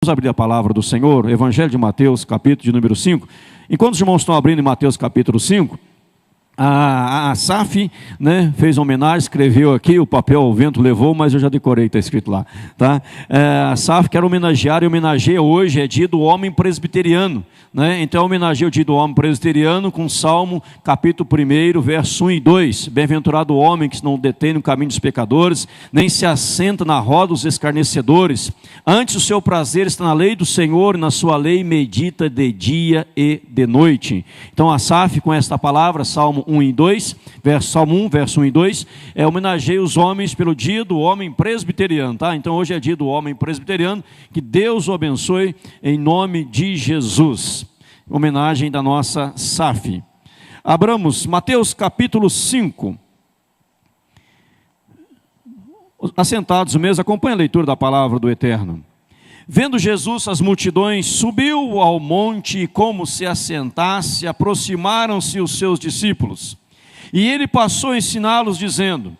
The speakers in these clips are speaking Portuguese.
Vamos abrir a palavra do Senhor, Evangelho de Mateus, capítulo de número 5. Enquanto os irmãos estão abrindo em Mateus capítulo 5, a Asaf, fez homenagem, escreveu aqui, o papel o vento levou, mas eu já decorei, está escrito lá. Tá? A Asaf quer homenagear, e homenageia hoje, é dia do homem presbiteriano. Então homenageia o dia do homem presbiteriano com Salmo, capítulo 1, verso 1 e 2. Bem-aventurado o homem que não detém no caminho dos pecadores, nem se assenta na roda dos escarnecedores. Antes o seu prazer está na lei do Senhor, e na sua lei medita de dia e de noite. Então Asaf, com esta palavra, Salmo 1 e 2, Salmo 1, verso 1 e 2, homenageia os homens pelo dia do homem presbiteriano, tá? Então hoje é dia do homem presbiteriano, que Deus o abençoe em nome de Jesus. Homenagem da nossa Asaf. Abramos Mateus capítulo 5. Assentados mesmo, acompanhe a leitura da palavra do Eterno. Vendo Jesus as multidões, subiu ao monte e, como se assentasse, aproximaram-se os seus discípulos. E ele passou a ensiná-los, dizendo: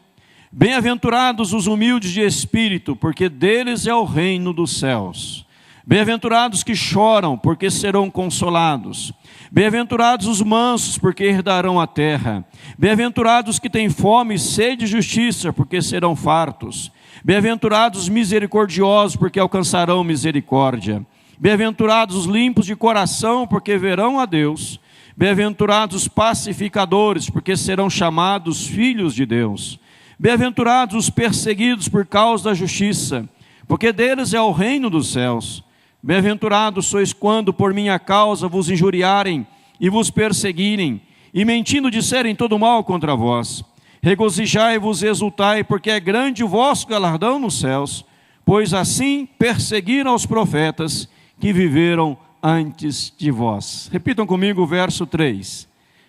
Bem-aventurados os humildes de espírito, porque deles é o reino dos céus. Bem-aventurados que choram, porque serão consolados. Bem-aventurados os mansos, porque herdarão a terra. Bem-aventurados que têm fome e sede de justiça, porque serão fartos. Bem-aventurados os misericordiosos, porque alcançarão misericórdia. Bem-aventurados os limpos de coração, porque verão a Deus. Bem-aventurados os pacificadores, porque serão chamados filhos de Deus. Bem-aventurados os perseguidos por causa da justiça, porque deles é o reino dos céus. Bem-aventurados sois quando por minha causa vos injuriarem e vos perseguirem, e mentindo disserem todo mal contra vós. Regozijai-vos e exultai, porque é grande o vosso galardão nos céus, pois assim perseguiram os profetas que viveram antes de vós. Repitam comigo o verso 3.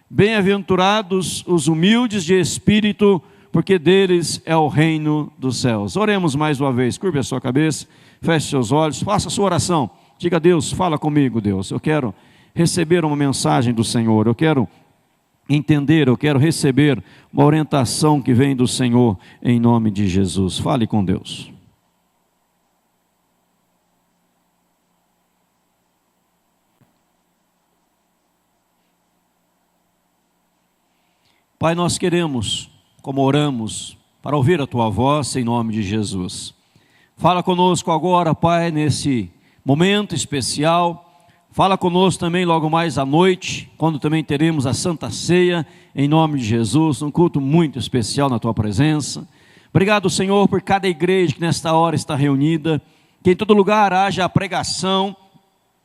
Bem-aventurados os humildes de espírito, porque deles é o reino dos céus. Oremos mais uma vez, curve a sua cabeça, feche seus olhos, faça a sua oração. Diga a Deus: fala comigo, Deus. Eu quero receber uma mensagem do Senhor, eu quero entender, eu quero receber uma orientação que vem do Senhor, em nome de Jesus. Fale com Deus. Pai, nós queremos, como oramos, para ouvir a Tua voz, em nome de Jesus. Fala conosco agora, Pai, nesse momento especial. Fala conosco também logo mais à noite, quando também teremos a Santa Ceia, em nome de Jesus, um culto muito especial na Tua presença. Obrigado, Senhor, por cada igreja que nesta hora está reunida, que em todo lugar haja a pregação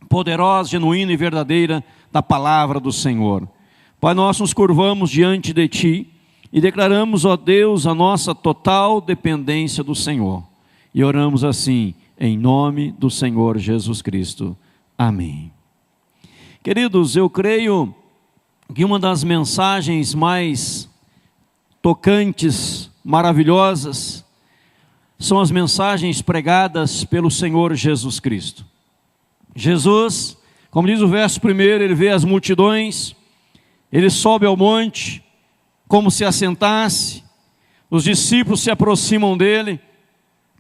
poderosa, genuína e verdadeira da palavra do Senhor. Pai, nós nos curvamos diante de Ti e declaramos, ó Deus, a nossa total dependência do Senhor. E oramos assim, em nome do Senhor Jesus Cristo. Amém. Queridos, eu creio que uma das mensagens mais tocantes, maravilhosas, são as mensagens pregadas pelo Senhor Jesus Cristo. Jesus, como diz o verso 1, ele vê as multidões, ele sobe ao monte, como se assentasse, os discípulos se aproximam dele,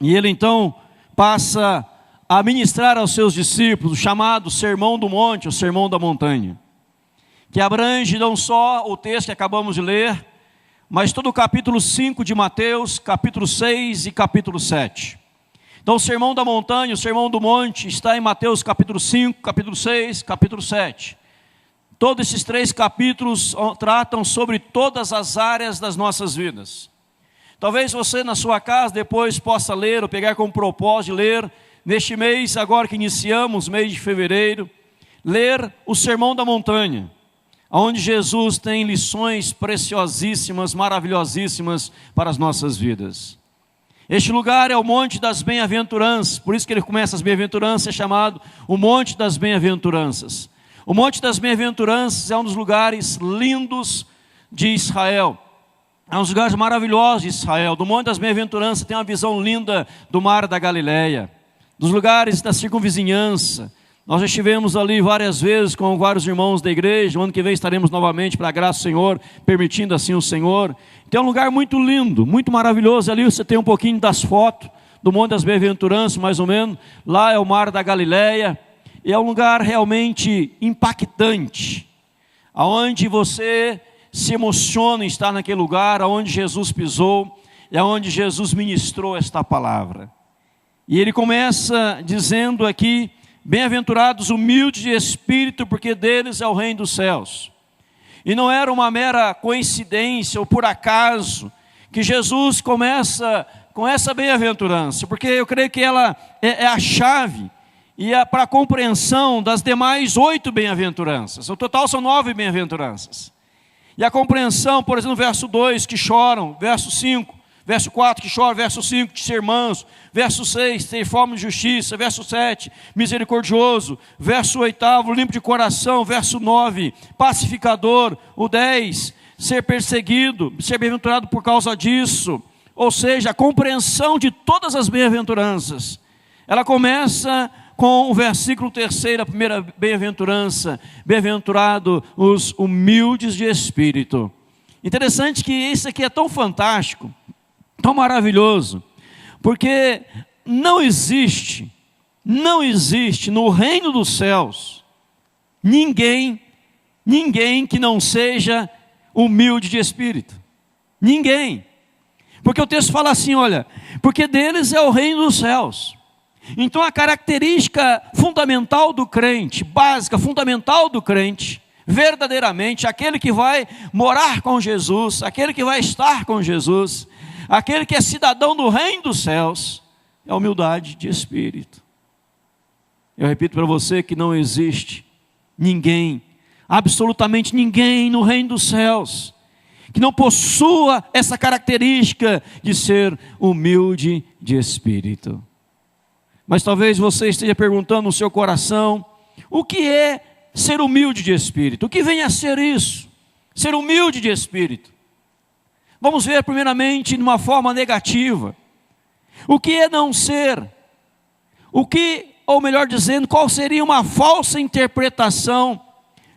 e ele então passa a ministrar aos seus discípulos o chamado Sermão do Monte, o Sermão da Montanha, que abrange não só o texto que acabamos de ler, mas todo o capítulo 5 de Mateus, capítulo 6 e capítulo 7. Então o Sermão da Montanha, o Sermão do Monte, está em Mateus capítulo 5, capítulo 6, capítulo 7. Todos esses 3 capítulos tratam sobre todas as áreas das nossas vidas. Talvez você na sua casa depois possa ler, ou pegar como propósito de ler, neste mês, agora que iniciamos, mês de fevereiro, ler o Sermão da Montanha, onde Jesus tem lições preciosíssimas, maravilhosíssimas para as nossas vidas. Este lugar é o Monte das Bem-aventuranças, por isso que ele começa as Bem-aventuranças, é chamado o Monte das Bem-aventuranças. O Monte das Bem-aventuranças é um dos lugares lindos de Israel. É um dos lugares maravilhosos de Israel. Do Monte das Bem-aventuranças tem uma visão linda do Mar da Galileia, dos lugares da circunvizinhança. Nós já estivemos ali várias vezes com vários irmãos da igreja. O ano que vem estaremos novamente, para a graça do Senhor, permitindo assim o Senhor. Então é um lugar muito lindo, muito maravilhoso. Ali você tem um pouquinho das fotos do Monte das Bem-aventuranças, mais ou menos. Lá é o Mar da Galileia, e é um lugar realmente impactante, aonde você se emociona em estar naquele lugar, aonde Jesus pisou, e aonde Jesus ministrou esta palavra. E ele começa dizendo aqui: bem-aventurados humildes de espírito, porque deles é o reino dos céus. E não era uma mera coincidência ou por acaso que Jesus começa com essa bem-aventurança, porque eu creio que ela é a chave e é para a compreensão das demais 8 bem-aventuranças. No total são 9 bem-aventuranças. E a compreensão, por exemplo, no verso 2, que choram, verso 5, verso 4, que choram, verso 5, de ser manso, verso 6, ter fome de justiça, verso 7, misericordioso, verso 8, limpo de coração, verso 9, pacificador, o 10, ser perseguido, ser bem-aventurado por causa disso. Ou seja, a compreensão de todas as bem-aventuranças, ela começa com o versículo 3, a primeira bem-aventurança: bem-aventurado os humildes de espírito. Interessante que isso aqui é tão fantástico, tão maravilhoso, porque não existe no reino dos céus ninguém que não seja humilde de espírito. Ninguém. Porque o texto fala assim, olha, porque deles é o reino dos céus. Então a característica fundamental do crente, básica, fundamental do crente, verdadeiramente, aquele que vai morar com Jesus, aquele que vai estar com Jesus, aquele que é cidadão do reino dos céus, é a humildade de espírito. Eu repito para você que não existe ninguém, absolutamente ninguém no reino dos céus, que não possua essa característica de ser humilde de espírito. Mas talvez você esteja perguntando no seu coração: o que é ser humilde de espírito? O que vem a ser isso? Ser humilde de espírito. Vamos ver primeiramente de uma forma negativa. O que é não ser? O que, ou melhor dizendo, qual seria uma falsa interpretação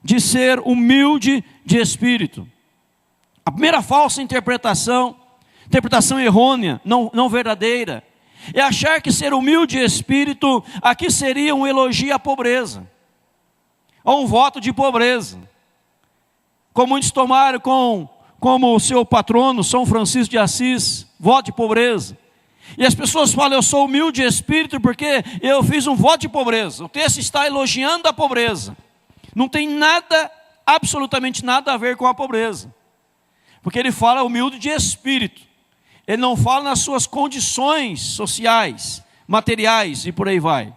de ser humilde de espírito? A primeira falsa interpretação errônea, não verdadeira, é achar que ser humilde de espírito aqui seria um elogio à pobreza, ou um voto de pobreza, como muitos tomaram como o seu patrono, São Francisco de Assis, voto de pobreza. E as pessoas falam: eu sou humilde de espírito porque eu fiz um voto de pobreza. O texto está elogiando a pobreza. Não tem nada, absolutamente nada a ver com a pobreza, porque ele fala humilde de espírito. Ele não fala nas suas condições sociais, materiais e por aí vai.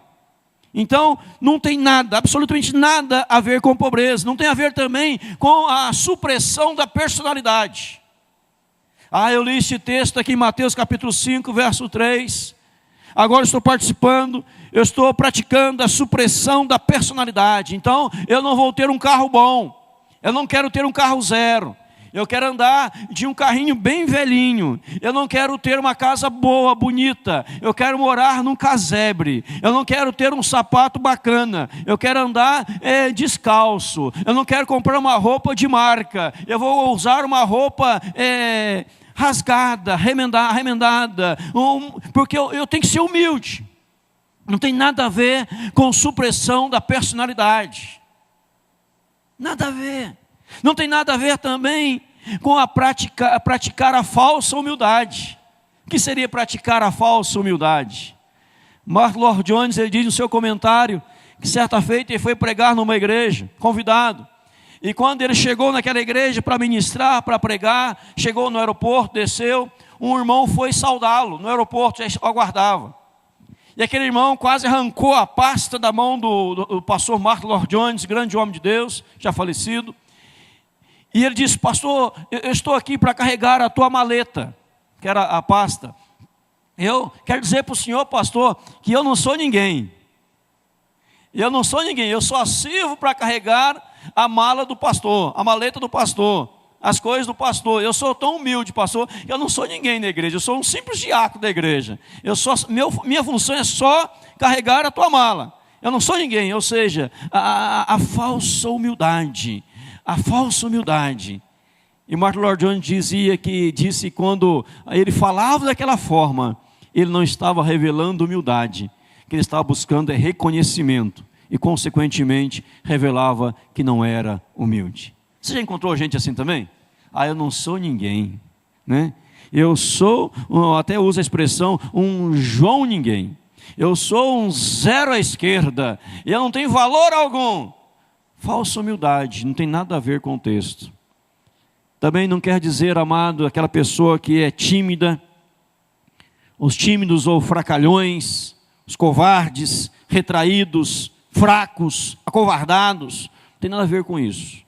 Então, não tem nada, absolutamente nada a ver com pobreza. Não tem a ver também com a supressão da personalidade. Eu li esse texto aqui em Mateus capítulo 5, verso 3. Agora estou participando, eu estou praticando a supressão da personalidade. Então, eu não vou ter um carro bom. Eu não quero ter um carro zero. Eu quero andar de um carrinho bem velhinho. Eu não quero ter uma casa boa, bonita. Eu quero morar num casebre. Eu não quero ter um sapato bacana. Eu quero andar descalço. Eu não quero comprar uma roupa de marca. Eu vou usar uma roupa rasgada, remendada. Porque eu tenho que ser humilde. Não tem nada a ver com supressão da personalidade. Nada a ver. Não tem nada a ver também com praticar a falsa humildade. O que seria praticar a falsa humildade? Mark Lloyd Jones, ele diz no seu comentário que certa feita ele foi pregar numa igreja, convidado. E quando ele chegou naquela igreja para ministrar, para pregar, chegou no aeroporto, desceu, um irmão foi saudá-lo no aeroporto, já aguardava. E aquele irmão quase arrancou a pasta da mão do pastor Mark Lloyd Jones, grande homem de Deus, já falecido. E ele disse: pastor, eu estou aqui para carregar a tua maleta, que era a pasta. Eu quero dizer para o senhor, pastor, que eu não sou ninguém. Eu não sou ninguém, eu só sirvo para carregar a mala do pastor, a maleta do pastor, as coisas do pastor. Eu sou tão humilde, pastor, que eu não sou ninguém na igreja, eu sou um simples diácono da igreja. Minha função é só carregar a tua mala. Eu não sou ninguém, ou seja, a falsa humildade. A falsa humildade. E Martin Lloyd Jones disse quando ele falava daquela forma, ele não estava revelando humildade, que ele estava buscando reconhecimento, e consequentemente revelava que não era humilde. Você já encontrou gente assim também? Eu não sou ninguém, né? Eu sou, até uso a expressão, um João ninguém. Eu sou um zero à esquerda, eu não tenho valor algum. Falsa humildade, não tem nada a ver com o texto. Também não quer dizer, amado, aquela pessoa que é tímida, os tímidos ou fracalhões, os covardes, retraídos, fracos, acovardados, não tem nada a ver com isso.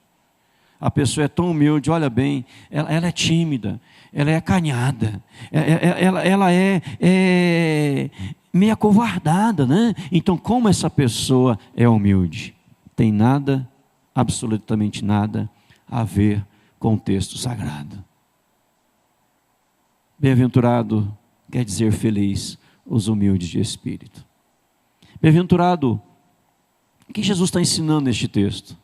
A pessoa é tão humilde, olha bem, ela é tímida, ela é acanhada, ela é meio acovardada, né? Então, como essa pessoa é humilde? Tem nada, absolutamente nada, a ver com o texto sagrado. Bem-aventurado quer dizer feliz os humildes de espírito. Bem-aventurado, o que Jesus está ensinando neste texto?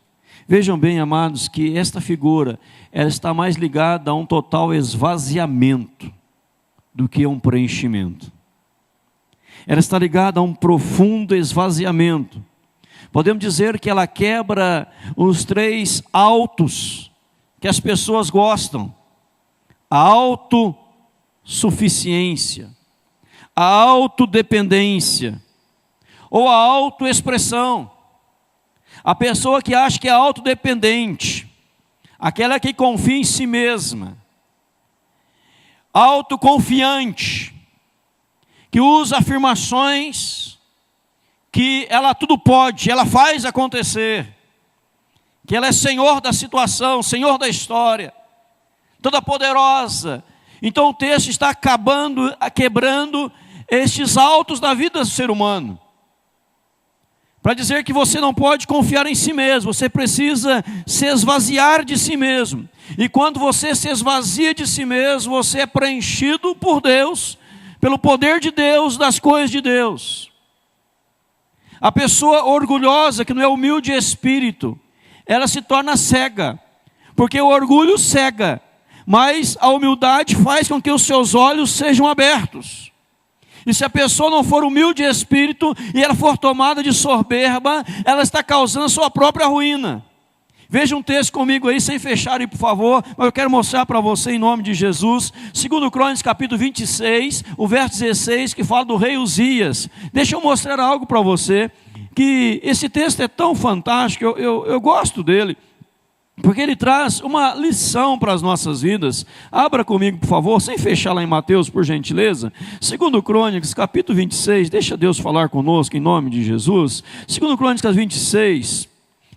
Vejam bem, amados, que esta figura, ela está mais ligada a um total esvaziamento do que a um preenchimento. Ela está ligada a um profundo esvaziamento. Podemos dizer que ela quebra os 3 autos que as pessoas gostam: a autossuficiência, a autodependência ou a autoexpressão. A pessoa que acha que é autodependente, aquela que confia em si mesma, autoconfiante, que usa afirmações que ela tudo pode, ela faz acontecer, que ela é senhor da situação, senhor da história, toda poderosa. Então o texto está quebrando estes autos da vida do ser humano, para dizer que você não pode confiar em si mesmo, você precisa se esvaziar de si mesmo. E quando você se esvazia de si mesmo, você é preenchido por Deus, pelo poder de Deus, das coisas de Deus. A pessoa orgulhosa, que não é humilde de espírito, ela se torna cega, porque o orgulho cega, mas a humildade faz com que os seus olhos sejam abertos. E se a pessoa não for humilde de espírito e ela for tomada de soberba, ela está causando a sua própria ruína. Veja um texto comigo aí, sem fecharem, por favor, mas eu quero mostrar para você em nome de Jesus. 2 Crônicas capítulo 26, o verso 16, que fala do rei Uzias. Deixa eu mostrar algo para você, que esse texto é tão fantástico, eu gosto dele, porque ele traz uma lição para as nossas vidas. Abra comigo, por favor, sem fechar lá em Mateus, por gentileza. 2 Crônicas, capítulo 26, deixa Deus falar conosco em nome de Jesus. 2 Crônicas 26,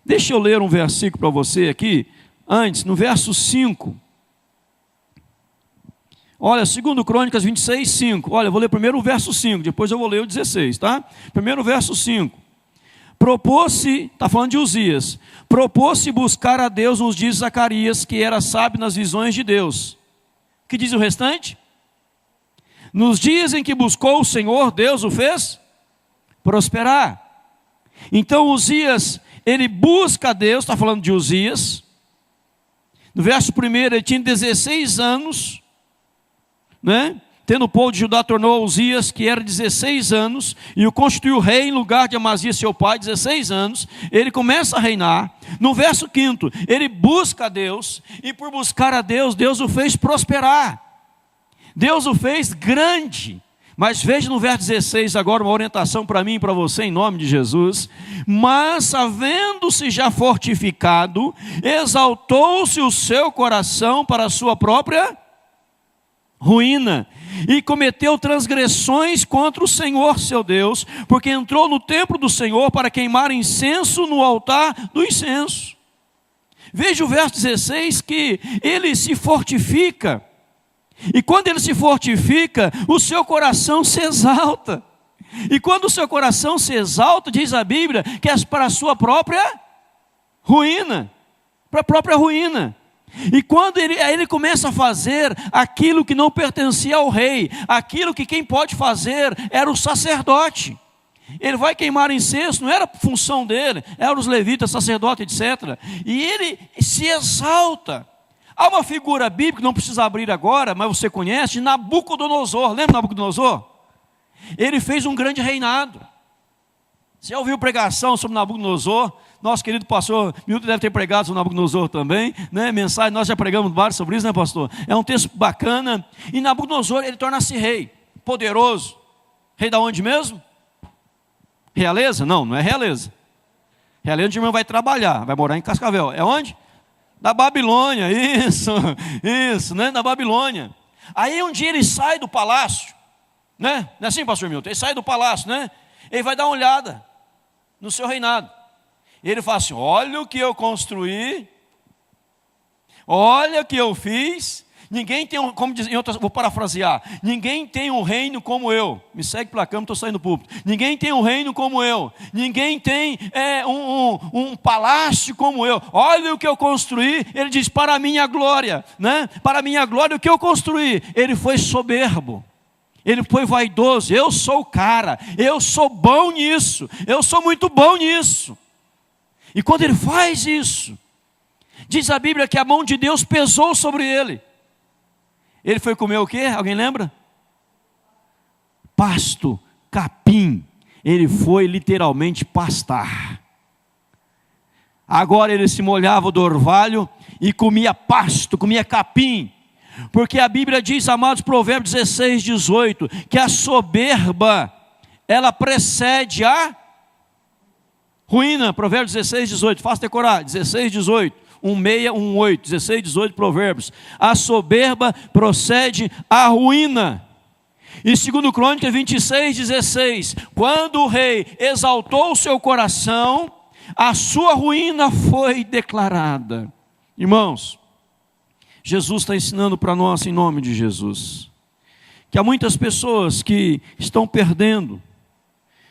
deixa eu ler um versículo para você aqui, antes, no verso 5. Olha, 2 Crônicas 26, 5. Olha, eu vou ler primeiro o verso 5, depois eu vou ler o 16, tá? Primeiro o verso 5. Propôs-se, está falando de Uzias, propôs-se buscar a Deus nos dias de Zacarias, que era sábio nas visões de Deus. O que diz o restante? Nos dias em que buscou o Senhor, Deus o fez prosperar. Então Uzias, ele busca a Deus, está falando de Uzias. No verso 1, ele tinha 16 anos, né? Tendo o povo de Judá, tornou Uzias, que era 16 anos, e o constituiu rei em lugar de Amazias, seu pai, 16 anos. Ele começa a reinar. No verso 5, ele busca a Deus, e por buscar a Deus, Deus o fez prosperar. Deus o fez grande. Mas veja no verso 16 agora uma orientação para mim e para você, em nome de Jesus. Mas, havendo-se já fortificado, exaltou-se o seu coração para a sua própria ruína, e cometeu transgressões contra o Senhor seu Deus, porque entrou no templo do Senhor para queimar incenso no altar do incenso. Veja o verso 16, que ele se fortifica, e quando ele se fortifica, o seu coração se exalta, e quando o seu coração se exalta, diz a Bíblia, que é para a sua própria ruína, para a própria ruína. E quando ele começa a fazer aquilo que não pertencia ao rei, aquilo que quem pode fazer era o sacerdote. Ele vai queimar incenso, não era função dele, eram os levitas, sacerdote, etc. E ele se exalta. Há uma figura bíblica, não precisa abrir agora, mas você conhece, Nabucodonosor. Lembra Nabucodonosor? Ele fez um grande reinado. Você já ouviu pregação sobre Nabucodonosor? Nosso querido pastor Milton deve ter pregado sobre Nabucodonosor também, né? Mensagem, nós já pregamos vários sobre isso, né, pastor? É um texto bacana. E Nabucodonosor, ele torna-se rei, poderoso. Rei da onde mesmo? Realeza? Não, não é realeza. Realeza, o irmão vai trabalhar, vai morar em Cascavel. É onde? Da Babilônia, isso, né? Da Babilônia. Aí um dia ele sai do palácio, né? Não é assim, pastor Milton? Ele sai do palácio, né? Ele vai dar uma olhada no seu reinado. Ele fala assim: olha o que eu construí, olha o que eu fiz. Ninguém tem um, como diz, vou parafrasear, ninguém tem um reino como eu. Me segue pela cama, estou saindo do púlpito. Ninguém tem um reino como eu. Ninguém tem um palácio como eu. Olha o que eu construí. Ele diz: para a minha glória, né? Para a minha glória, o que eu construí? Ele foi soberbo. Ele foi vaidoso. Eu sou o cara. Eu sou bom nisso. Eu sou muito bom nisso. E quando ele faz isso, diz a Bíblia que a mão de Deus pesou sobre ele. Ele foi comer o quê? Alguém lembra? Pasto, capim. Ele foi literalmente pastar. Agora ele se molhava do orvalho e comia pasto, comia capim. Porque a Bíblia diz, amados, Provérbios 16, 18, que a soberba, ela precede a ruína. Provérbios 16, 18, faça decorar, 16, 18. 1618, 16, 18 Provérbios. A soberba procede à ruína. E segundo Crônicas 26, 16, quando o rei exaltou o seu coração, a sua ruína foi declarada. Irmãos, Jesus está ensinando para nós, em nome de Jesus, que há muitas pessoas que estão perdendo,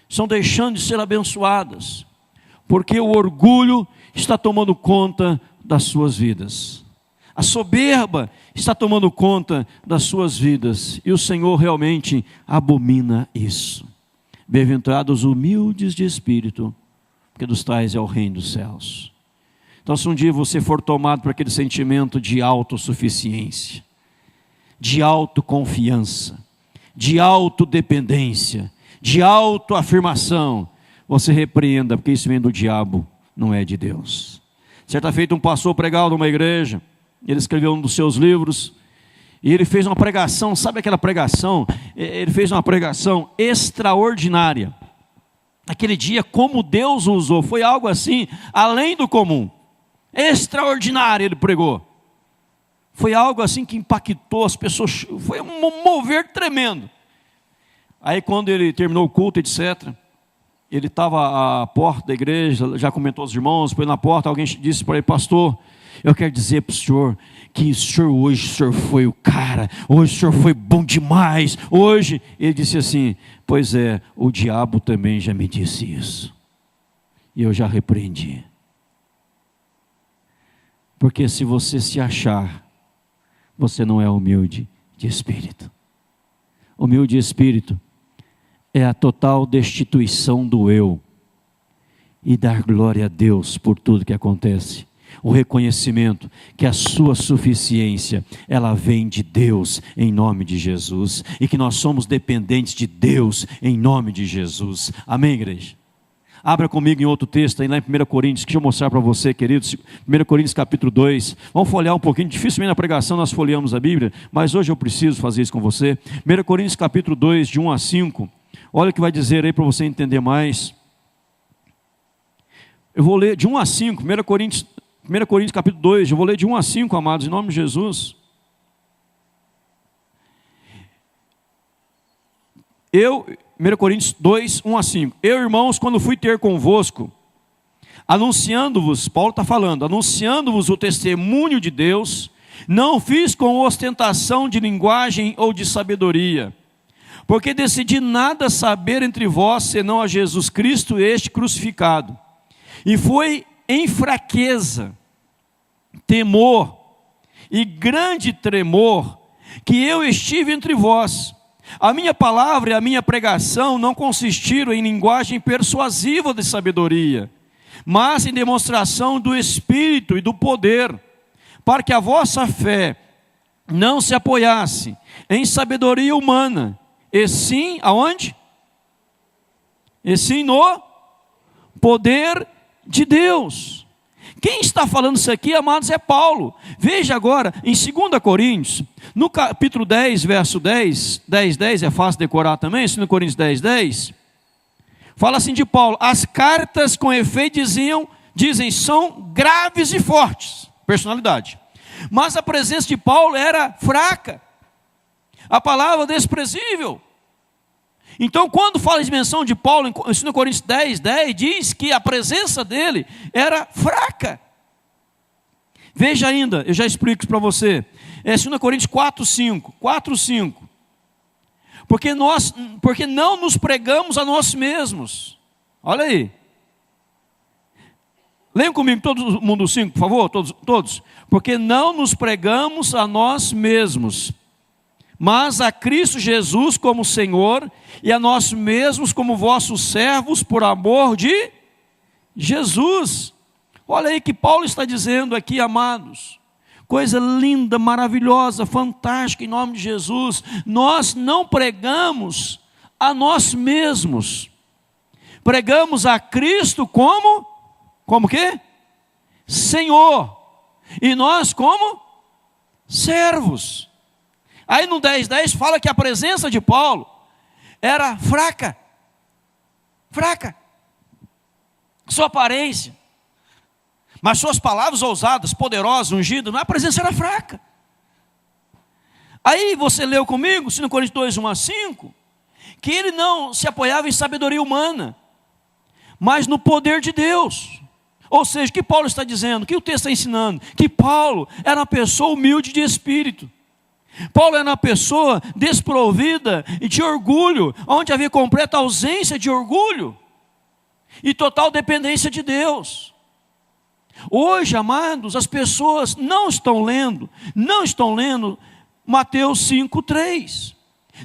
estão deixando de ser abençoadas, porque o orgulho está tomando conta das suas vidas. A soberba está tomando conta das suas vidas. E o Senhor realmente abomina isso. Bem-aventurados os humildes de espírito, porque dos tais é o reino dos céus. Então, se um dia você for tomado por aquele sentimento de autossuficiência, de autoconfiança, de autodependência, de autoafirmação, você repreenda, porque isso vem do diabo, não é de Deus. Certa feita um pastor pregava numa igreja, ele escreveu um dos seus livros, e ele fez uma pregação, sabe aquela pregação? Ele fez uma pregação extraordinária. Aquele dia, como Deus o usou, foi algo assim, além do comum. Extraordinário ele pregou. Foi algo assim que impactou as pessoas, foi um mover tremendo. Aí quando ele terminou o culto, etc., ele estava à porta da igreja, já comentou aos irmãos, foi na porta, alguém disse para ele: pastor, eu quero dizer para o senhor, que hoje o senhor foi o cara, hoje o senhor foi bom demais, hoje, ele disse assim: pois é, o diabo também já me disse isso, e eu já repreendi, porque se você se achar, você não é humilde de espírito. Humilde de espírito é a total destituição do eu e dar glória a Deus por tudo que acontece. O reconhecimento que a sua suficiência, ela vem de Deus em nome de Jesus, e que nós somos dependentes de Deus em nome de Jesus. Amém, igreja? Abra comigo em outro texto, aí lá em 1 Coríntios, que eu vou mostrar para você, queridos. 1 Coríntios capítulo 2, vamos folhear um pouquinho. Dificilmente na pregação nós folheamos a Bíblia, mas hoje eu preciso fazer isso com você. 1 Coríntios capítulo 2, de 1 a 5, olha o que vai dizer aí para você entender mais. Eu vou ler de 1 a 5, 1 Coríntios capítulo 2, eu vou ler de 1 a 5, amados, em nome de Jesus. 1 Coríntios 2, 1 a 5. Eu, irmãos, quando fui ter convosco, anunciando-vos, Paulo está falando, anunciando-vos o testemunho de Deus, não fiz com ostentação de linguagem ou de sabedoria, porque decidi nada saber entre vós, senão a Jesus Cristo, este crucificado. E foi em fraqueza, temor e grande tremor que eu estive entre vós. A minha palavra e a minha pregação não consistiram em linguagem persuasiva de sabedoria, mas em demonstração do Espírito e do poder, para que a vossa fé não se apoiasse em sabedoria humana, e sim, aonde? E sim no poder de Deus. Quem está falando isso aqui, amados, é Paulo. Veja agora, em 2 Coríntios, no capítulo 10, verso 10, 10, é fácil decorar também, 2 Coríntios 10, 10, fala assim de Paulo: as cartas com efeito dizem, são graves e fortes, personalidade. Mas a presença de Paulo era fraca, a palavra desprezível. Então, quando fala de menção de Paulo, em 2 Coríntios 10, 10, diz que a presença dele era fraca. Veja ainda, eu já explico isso para você. É 2 Coríntios 4, 5. Porque não nos pregamos a nós mesmos. Olha aí. Leiam comigo, todo mundo 5, por favor, todos. Porque não nos pregamos a nós mesmos, mas a Cristo Jesus como Senhor, e a nós mesmos como vossos servos por amor de Jesus. Olha aí que Paulo está dizendo aqui, amados. Coisa linda, maravilhosa, fantástica, em nome de Jesus. Nós não pregamos a nós mesmos. Pregamos a Cristo como quê? Senhor. E nós como servos. Aí no 10:10 fala que a presença de Paulo era fraca. Sua aparência. Mas suas palavras ousadas, poderosas, ungidas, a presença era fraca. Aí você leu comigo, 2 Coríntios 2, 1 a 5, que ele não se apoiava em sabedoria humana, mas no poder de Deus. Ou seja, o que Paulo está dizendo, o que o texto está ensinando? Que Paulo era uma pessoa humilde de espírito. Paulo era uma pessoa desprovida de orgulho, onde havia completa ausência de orgulho e total dependência de Deus. Hoje, amados, as pessoas não estão lendo Mateus 5:3.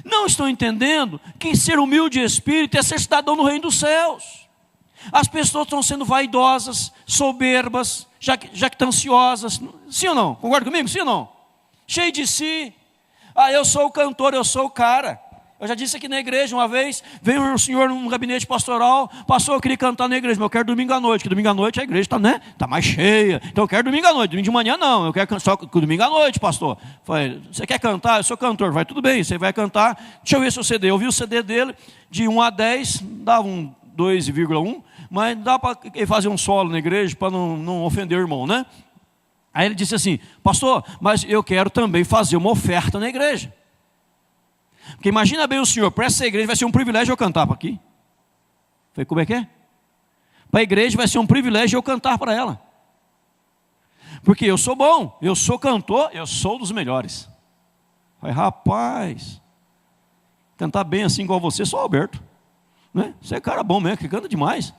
Não estão entendendo que ser humilde de espírito é ser cidadão no reino dos céus. As pessoas estão sendo vaidosas, soberbas, jactanciosas. Sim ou não? Concorda comigo? Sim ou não? Cheio de si. Eu sou o cantor, eu sou o cara. Eu já disse aqui na igreja uma vez, veio um senhor num gabinete pastoral, pastor, eu queria cantar na igreja, mas eu quero domingo à noite, porque domingo à noite a igreja está mais cheia, então eu quero domingo à noite, domingo de manhã não, eu quero só domingo à noite, pastor. Falei, você quer cantar? Eu sou cantor. Vai, tudo bem, você vai cantar, deixa eu ver seu CD. Eu vi o CD dele, de 1 a 10, dava um 2,1, mas dá para ele fazer um solo na igreja, para não ofender o irmão, né? Aí ele disse assim, pastor, mas eu quero também fazer uma oferta na igreja. Porque imagina bem o senhor, para essa igreja vai ser um privilégio eu cantar para aqui. Falei, como é que é? Para a igreja vai ser um privilégio eu cantar para ela. Porque eu sou bom, eu sou cantor, eu sou dos melhores. Falei, rapaz, cantar bem assim igual você, sou Alberto. Né? Você é cara bom mesmo, que canta demais.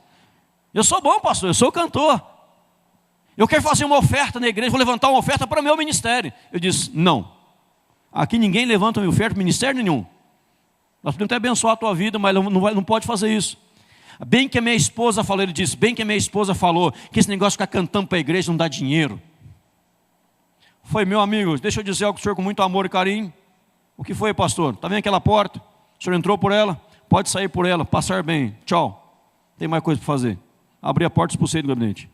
Eu sou bom, pastor, eu sou cantor. Eu quero fazer uma oferta na igreja, vou levantar uma oferta para o meu ministério. Eu disse, não. Aqui ninguém levanta uma oferta para ministério nenhum. Nós podemos até abençoar a tua vida, mas não pode fazer isso. Bem que a minha esposa falou, ele disse, bem que a minha esposa falou, que esse negócio de ficar cantando para a igreja não dá dinheiro. Foi, meu amigo, deixa eu dizer algo para o senhor com muito amor e carinho. O que foi, pastor? Está vendo aquela porta? O senhor entrou por ela? Pode sair por ela, passar bem. Tchau. Tem mais coisa para fazer. Abri a porta e expulsei do gabinete.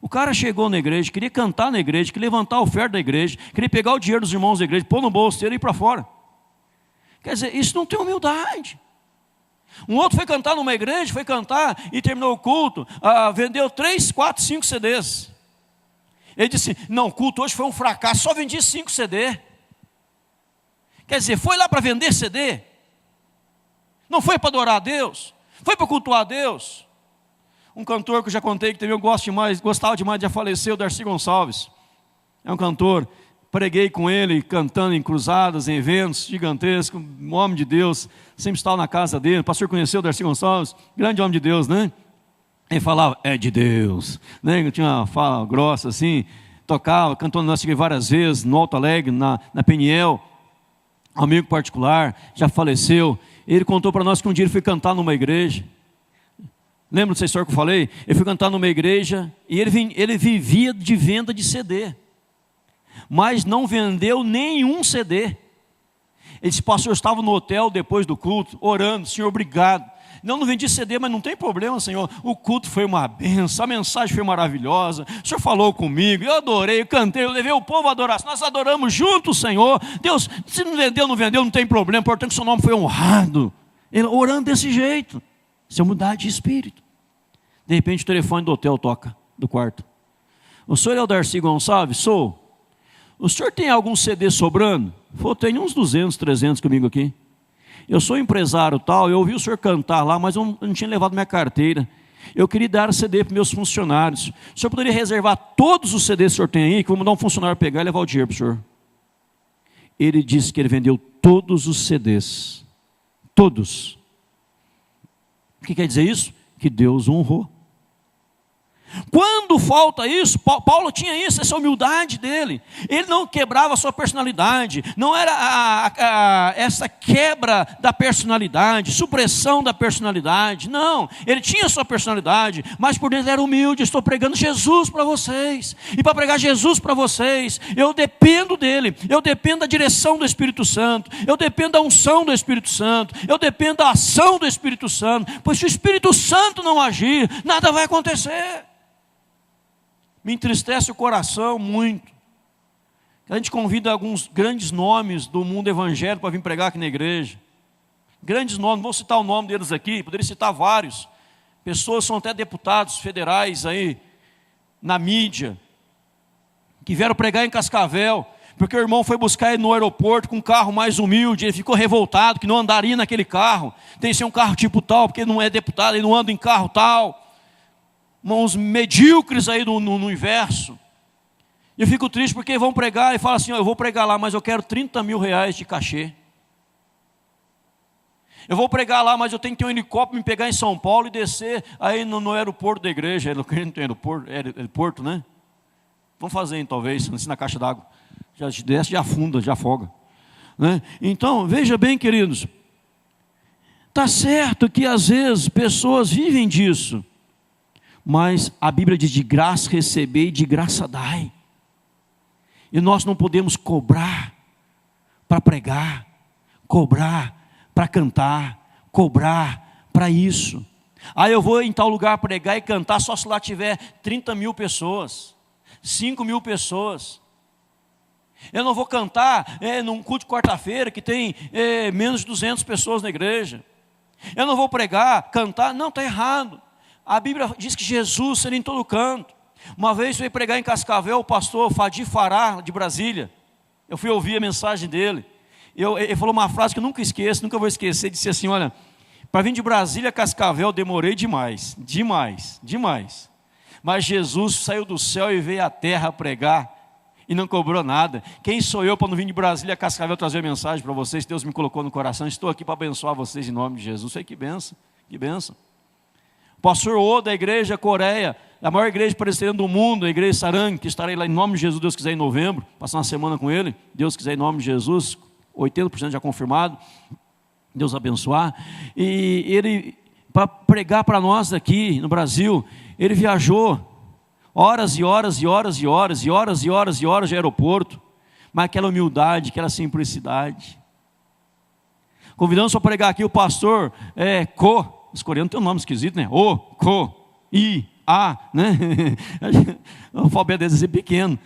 O cara chegou na igreja, queria cantar na igreja, queria levantar a oferta da igreja, queria pegar o dinheiro dos irmãos da igreja, pôr no bolso dele e ir para fora. Quer dizer, isso não tem humildade. Um outro foi cantar numa igreja, foi cantar e terminou o culto, vendeu 3, 4, 5 CDs. Ele disse, não, o culto hoje foi um fracasso, só vendi 5 CD. Quer dizer, foi lá para vender CD? Não foi para adorar a Deus? Foi para cultuar a Deus? Um cantor que eu já contei, que também eu gostava demais, já faleceu, Darcy Gonçalves. É um cantor, preguei com ele, cantando em cruzadas, em eventos gigantescos, um homem de Deus, sempre estava na casa dele. O pastor conheceu o Darcy Gonçalves, grande homem de Deus, né? Ele falava, é de Deus, né? Eu tinha uma fala grossa assim, tocava, cantou na nossa igreja várias vezes, no Alto Alegre, na Peniel, um amigo particular, já faleceu. Ele contou para nós que um dia ele foi cantar numa igreja. Lembra dessa história que eu falei? Ele foi cantar numa igreja e ele vivia de venda de CD, mas não vendeu nenhum CD. Ele disse, pastor, eu estava no hotel depois do culto, orando, Senhor, obrigado. Não vendi CD, mas não tem problema, Senhor. O culto foi uma benção, a mensagem foi maravilhosa. O Senhor falou comigo, eu adorei, eu cantei, eu levei o povo a adorar. Nós adoramos juntos, Senhor. Deus, se não vendeu, não tem problema. Portanto, seu nome foi honrado. Ele orando desse jeito. Isso é mudar de espírito. De repente, o telefone do hotel toca, do quarto. O senhor é o Darcy Gonçalves? Sou. O senhor tem algum CD sobrando? Eu tenho uns 200, 300 comigo aqui. Eu sou empresário tal, eu ouvi o senhor cantar lá, mas eu não tinha levado minha carteira. Eu queria dar CD para meus funcionários. O senhor poderia reservar todos os CDs que o senhor tem aí, que eu vou mandar um funcionário pegar e levar o dinheiro para o senhor. Ele disse que ele vendeu todos os CDs. Todos. O que quer dizer isso? Que Deus honrou. Quando falta isso, Paulo tinha isso, essa humildade dele. Ele não quebrava a sua personalidade, não era essa quebra da personalidade, supressão da personalidade, não. Ele tinha a sua personalidade, mas por dentro ele era humilde. Estou pregando Jesus para vocês, e para pregar Jesus para vocês, eu dependo dele, eu dependo da direção do Espírito Santo, eu dependo da unção do Espírito Santo, eu dependo da ação do Espírito Santo, pois se o Espírito Santo não agir, nada vai acontecer. Me entristece o coração muito. A gente convida alguns grandes nomes do mundo evangélico para vir pregar aqui na igreja. Grandes nomes, vou citar o nome deles aqui, poderia citar vários. Pessoas são até deputados federais aí, na mídia, que vieram pregar em Cascavel, porque o irmão foi buscar ele no aeroporto com um carro mais humilde, ele ficou revoltado que não andaria naquele carro. Tem que ser um carro tipo tal, porque ele não é deputado, ele não anda em carro tal. Uns medíocres aí no universo. Eu fico triste porque vão pregar e falam assim, eu vou pregar lá, mas eu quero 30 mil reais de cachê. Eu vou pregar lá, mas eu tenho que ter um helicóptero para me pegar em São Paulo e descer aí no aeroporto da igreja. Não tem aeroporto, né? Vamos fazer, talvez, assim na caixa d'água. Já desce, já afunda, já afoga. Né? Então, veja bem, queridos. Está certo que às vezes pessoas vivem disso. Mas a Bíblia diz, de graça receber e de graça dai. E nós não podemos cobrar para pregar, cobrar para cantar, cobrar para isso. Aí eu vou em tal lugar pregar e cantar só se lá tiver 30 mil pessoas, 5 mil pessoas. Eu não vou cantar num culto de quarta-feira que tem menos de 200 pessoas na igreja. Eu não vou pregar, cantar, não, está errado. A Bíblia diz que Jesus seria em todo canto. Uma vez veio pregar em Cascavel o pastor Fadi Fará, de Brasília. Eu fui ouvir a mensagem dele. Ele falou uma frase que eu nunca esqueço, nunca vou esquecer. Ele disse assim, olha, para vir de Brasília a Cascavel demorei demais. Mas Jesus saiu do céu e veio à terra pregar e não cobrou nada. Quem sou eu para não vir de Brasília a Cascavel trazer a mensagem para vocês? Deus me colocou no coração, estou aqui para abençoar vocês em nome de Jesus. Sei que benção, que benção. O pastor O da igreja Coreia, a maior igreja presbiteriana do mundo, a igreja Sarang, que estarei lá em nome de Jesus, Deus quiser, em novembro, passar uma semana com ele, Deus quiser, em nome de Jesus, 80% já confirmado, Deus abençoar. E ele, para pregar para nós aqui no Brasil, ele viajou horas e horas de aeroporto, mas aquela humildade, aquela simplicidade. Convidamos para pregar aqui o pastor os coreanos têm um nome esquisito, né? Né? O alfabeto deles é pequeno.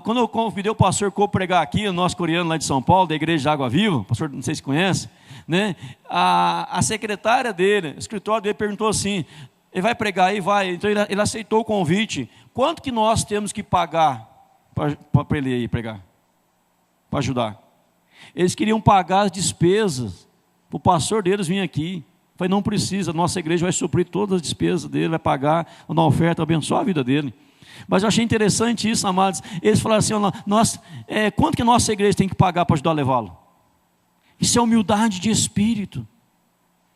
Quando eu convidei o pastor Co pregar aqui, o nosso coreano lá de São Paulo, da igreja de Água Viva, o pastor, não sei se conhece, né? A secretária dele, o escritório dele perguntou assim, ele vai pregar aí? Vai. Então ele aceitou o convite. Quanto que nós temos que pagar para ele ir pregar? Para ajudar? Eles queriam pagar as despesas para o pastor deles vir aqui. Falei, não precisa, nossa igreja vai suprir todas as despesas dele, vai pagar na oferta, abençoar a vida dele. Mas eu achei interessante isso, amados. Eles falaram assim, quanto que a nossa igreja tem que pagar para ajudar a levá-lo? Isso é humildade de espírito.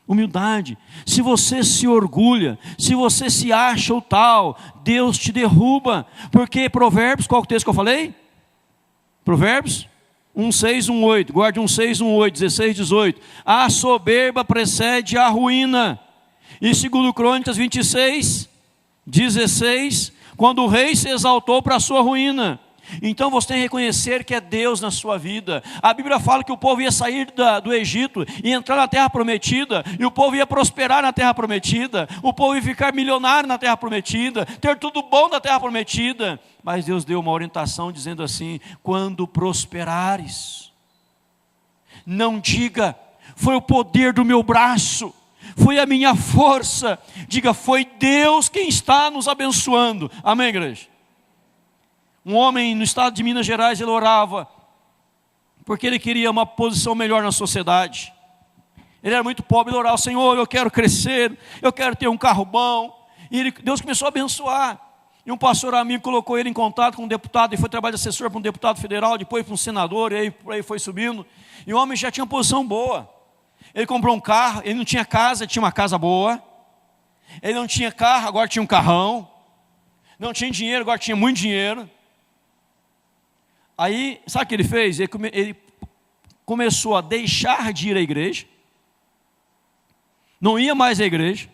Humildade. Se você se orgulha, se você se acha o tal, Deus te derruba. Porque Provérbios, qual é o texto que eu falei? Provérbios 1:6, 1:8, guarde 1:6, 1:8, 16, 18. A soberba precede a ruína. E segundo Crônicas 26, 16, quando o rei se exaltou para a sua ruína, Então você tem que reconhecer que é Deus na sua vida. A Bíblia fala que o povo ia sair do Egito e entrar na terra prometida, e o povo ia prosperar na terra prometida, o povo ia ficar milionário na terra prometida, ter tudo bom na terra prometida. Mas Deus deu uma orientação dizendo assim: quando prosperares, não diga, foi o poder do meu braço, foi a minha força. Diga, foi Deus quem está nos abençoando. Amém, igreja? Um homem no estado de Minas Gerais, ele orava, porque ele queria uma posição melhor na sociedade. Ele era muito pobre, ele orava: Senhor, eu quero crescer, eu quero ter um carro bom. E Deus começou a abençoar. E um pastor amigo colocou ele em contato com um deputado, e foi trabalhar de assessor para um deputado federal, depois para um senador, e aí foi subindo. E o homem já tinha uma posição boa. Ele comprou um carro, ele não tinha casa, tinha uma casa boa. Ele não tinha carro, agora tinha um carrão. Não tinha dinheiro, agora tinha muito dinheiro. Aí, sabe o que ele fez? Ele começou a deixar de ir à igreja. Não ia mais à igreja.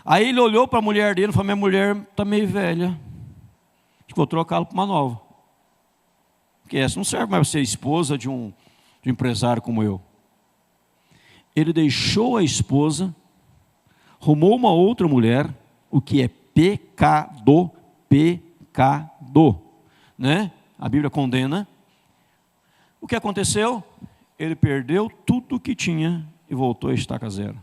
Aí ele olhou para a mulher dele e falou: minha mulher está meio velha, acho que vou trocá-la por uma nova. Porque essa não serve mais para ser esposa de um empresário como eu. Ele deixou a esposa, arrumou uma outra mulher, o que é pecado, né? A Bíblia condena. O que aconteceu? Ele perdeu tudo o que tinha e voltou a estaca zero.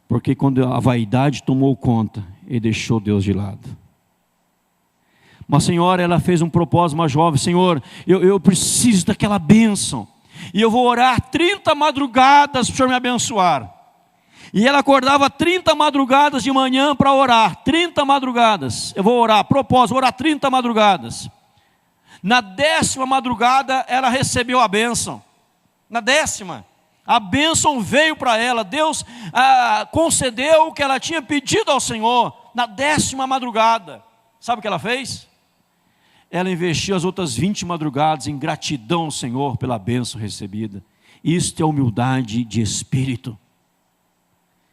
Porque quando a vaidade tomou conta, ele deixou Deus de lado. Uma senhora, ela fez um propósito, uma jovem: Senhor, eu preciso daquela bênção, e eu vou orar 30 madrugadas para o Senhor me abençoar. E ela acordava 30 madrugadas de manhã para orar, 30 madrugadas, eu vou orar, propósito, vou orar 30 madrugadas. Na 10ª madrugada, ela recebeu a bênção. Na 10ª, a bênção veio para ela. Deus concedeu o que ela tinha pedido ao Senhor. Na 10ª madrugada, sabe o que ela fez? Ela investiu as outras 20 madrugadas em gratidão ao Senhor pela bênção recebida. Isto é humildade de espírito.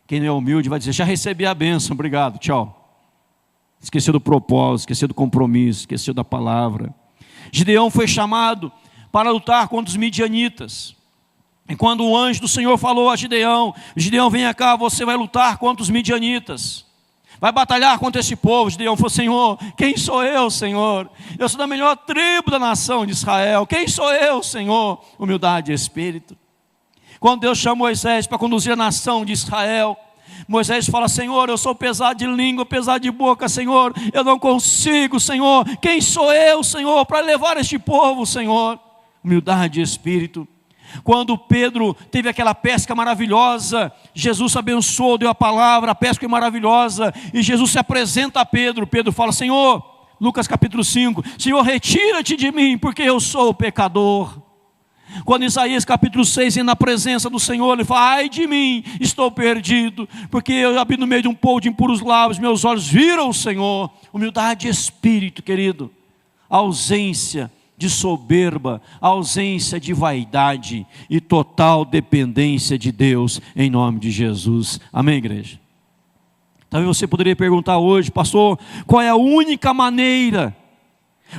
Quem não é humilde vai dizer: já recebi a bênção, obrigado, tchau. Esqueceu do propósito, esqueceu do compromisso, esqueceu da palavra. Gideão foi chamado para lutar contra os midianitas. E quando o anjo do Senhor falou a Gideão: Gideão, venha cá, você vai lutar contra os midianitas, vai batalhar contra esse povo. Gideão falou: Senhor, quem sou eu, Senhor? Eu sou da melhor tribo da nação de Israel. Quem sou eu, Senhor? Humildade e espírito. Quando Deus chamou Moisés para conduzir a nação de Israel, Moisés fala: Senhor, eu sou pesado de língua, pesado de boca, Senhor, eu não consigo, Senhor. Quem sou eu, Senhor, para levar este povo, Senhor? Humildade e espírito. Quando Pedro teve aquela pesca maravilhosa, Jesus abençoou, deu a palavra, a pesca é maravilhosa, e Jesus se apresenta a Pedro. Pedro fala: Senhor, Lucas capítulo 5, Senhor, retira-te de mim, porque eu sou pecador. Quando Isaías capítulo 6 ia na presença do Senhor, ele fala: ai de mim, estou perdido, porque eu habito no meio de um povo de impuros lábios, meus olhos viram o Senhor. Humildade de espírito, querido. Ausência de soberba, ausência de vaidade e total dependência de Deus, em nome de Jesus. Amém, igreja? Talvez você poderia perguntar hoje: pastor, qual é a única maneira,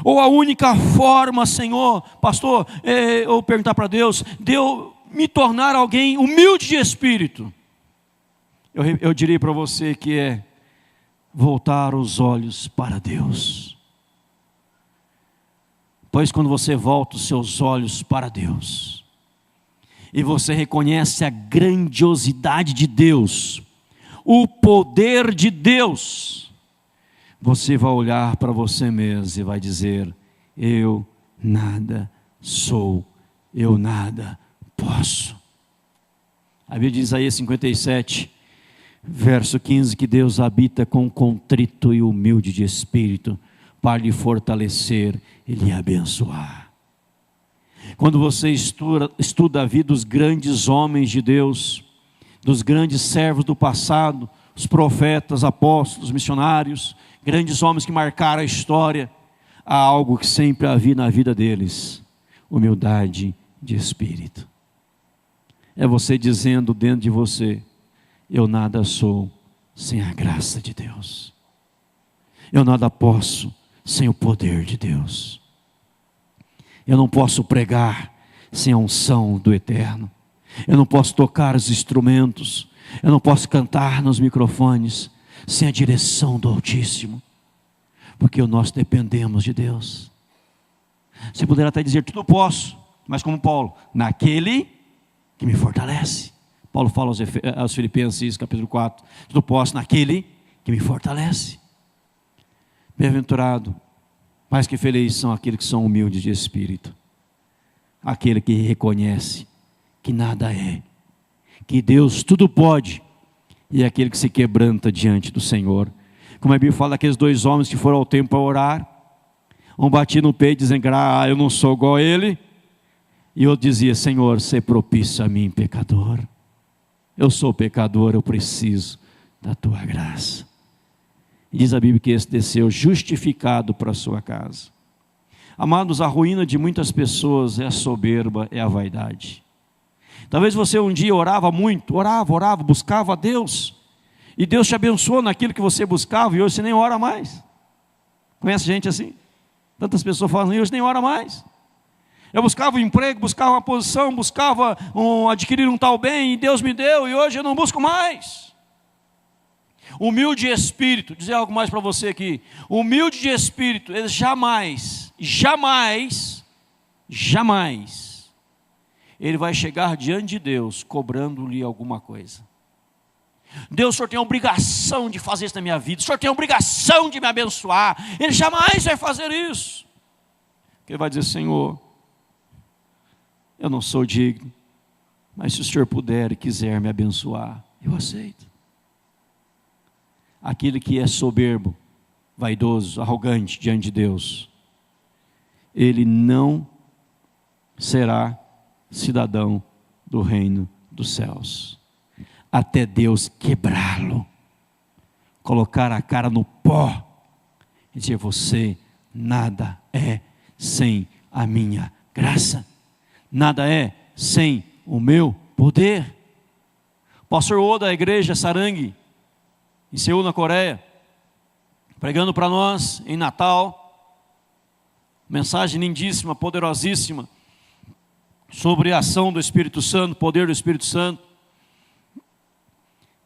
ou a única forma, Senhor, pastor, eu perguntar para Deus, de eu me tornar alguém humilde de espírito? Eu diria para você que é voltar os olhos para Deus. Pois quando você volta os seus olhos para Deus, e você reconhece a grandiosidade de Deus, o poder de Deus, você vai olhar para você mesmo e vai dizer: eu nada sou, eu nada posso. A Bíblia diz, Isaías 57, verso 15, que Deus habita com contrito e humilde de espírito, para lhe fortalecer e lhe abençoar. Quando você estuda a vida dos grandes homens de Deus, dos grandes servos do passado, os profetas, apóstolos, missionários, grandes homens que marcaram a história, há algo que sempre havia na vida deles: humildade de espírito. É você dizendo dentro de você: eu nada sou sem a graça de Deus, eu nada posso sem o poder de Deus. Eu não posso pregar sem a unção do Eterno. Eu não posso tocar os instrumentos. Eu não posso cantar nos microfones sem a direção do Altíssimo. Porque nós dependemos de Deus. Você poderá até dizer, tudo posso. Mas como Paulo, naquele que me fortalece. Paulo fala aos Filipenses, capítulo 4. Tudo posso naquele que me fortalece. Bem-aventurado, mais que feliz são aqueles que são humildes de espírito. Aquele que reconhece que nada é, que Deus tudo pode, e é aquele que se quebranta diante do Senhor. Como a Bíblia fala daqueles dois homens que foram ao templo para orar, um batia no peito dizendo, eu não sou igual a ele, e outro dizia, Senhor, sê propício a mim, pecador. Eu sou pecador, eu preciso da tua graça. E diz a Bíblia que esse desceu justificado para a sua casa. Amados, a ruína de muitas pessoas é a soberba, é a vaidade. Talvez você um dia orava muito, orava, buscava a Deus, e Deus te abençoou naquilo que você buscava, e hoje você nem ora mais. Conhece gente assim? Tantas pessoas falam, e hoje nem ora mais. Eu buscava um emprego, buscava uma posição, buscava adquirir um tal bem, e Deus me deu, e hoje eu não busco mais. Humilde de espírito, dizer algo mais para você aqui. Humilde de espírito, ele jamais, ele vai chegar diante de Deus cobrando-lhe alguma coisa. Deus, o Senhor tem a obrigação de fazer isso na minha vida, o Senhor tem a obrigação de me abençoar. Ele jamais vai fazer isso. Ele vai dizer, Senhor, eu não sou digno, mas se o Senhor puder e quiser me abençoar, eu aceito. Aquele que é soberbo, vaidoso, arrogante diante de Deus, ele não será cidadão do reino dos céus, até Deus quebrá-lo, colocar a cara no pó, e dizer, você nada é sem a minha graça, nada é sem o meu poder. O pastor O da igreja Sarangue, em Seul, na Coreia, pregando para nós em Natal, mensagem lindíssima, poderosíssima, sobre a ação do Espírito Santo, poder do Espírito Santo.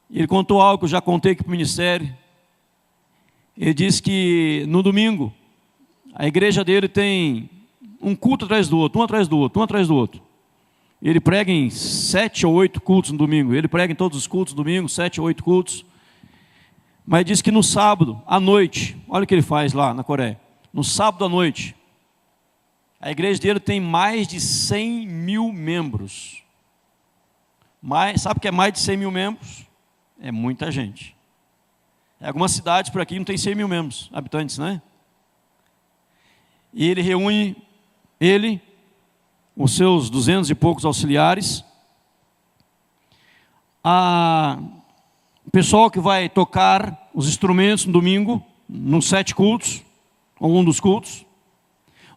Ele contou algo que eu já contei aqui para o ministério. Ele disse que no domingo, a igreja dele tem um culto atrás do outro, um atrás do outro, um atrás do outro. Ele prega em 7 ou 8 cultos no domingo, ele prega em todos os cultos no domingo, 7 ou 8 cultos. Mas diz que no sábado, à noite, olha o que ele faz lá na Coreia. No sábado à noite, a igreja dele tem mais de 100 mil membros. Sabe o que é mais de 100 mil membros? É muita gente. Em algumas cidades por aqui não tem 100 mil membros, habitantes, né? E ele reúne, os seus 200 e poucos auxiliares, o pessoal que vai tocar os instrumentos no domingo, nos 7 cultos, ou um dos cultos,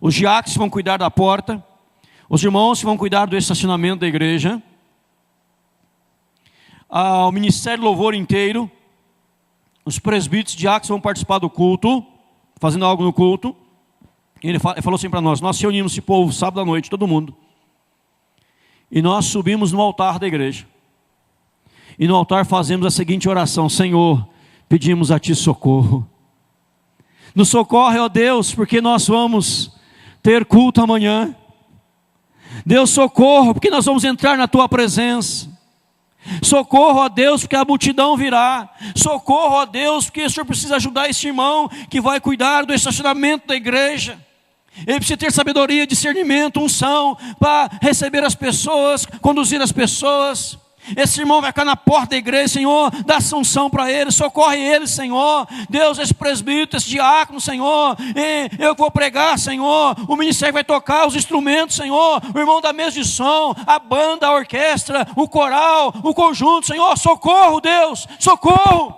os diáconos vão cuidar da porta, os irmãos vão cuidar do estacionamento da igreja, o ministério de louvor inteiro, os presbíteros, diáconos vão participar do culto, fazendo algo no culto. Ele falou assim para nós reunimos esse povo sábado à noite, todo mundo, e nós subimos no altar da igreja, e no altar fazemos a seguinte oração: Senhor, pedimos a Ti socorro, nos socorre, ó Deus, porque nós vamos ter culto amanhã. Deus, socorro, porque nós vamos entrar na Tua presença. Socorro, ó Deus, porque a multidão virá. Socorro, ó Deus, porque o Senhor precisa ajudar esse irmão que vai cuidar do estacionamento da igreja. Ele precisa ter sabedoria, discernimento, unção para receber as pessoas, conduzir as pessoas. Esse irmão vai ficar na porta da igreja, Senhor, dá unção para ele, socorre ele, Senhor. Deus, esse presbítero, esse diácono, Senhor, eu vou pregar, Senhor, o ministério vai tocar os instrumentos, Senhor, o irmão da mesa de som, a banda, a orquestra, o coral, o conjunto, Senhor, socorro, Deus, socorro.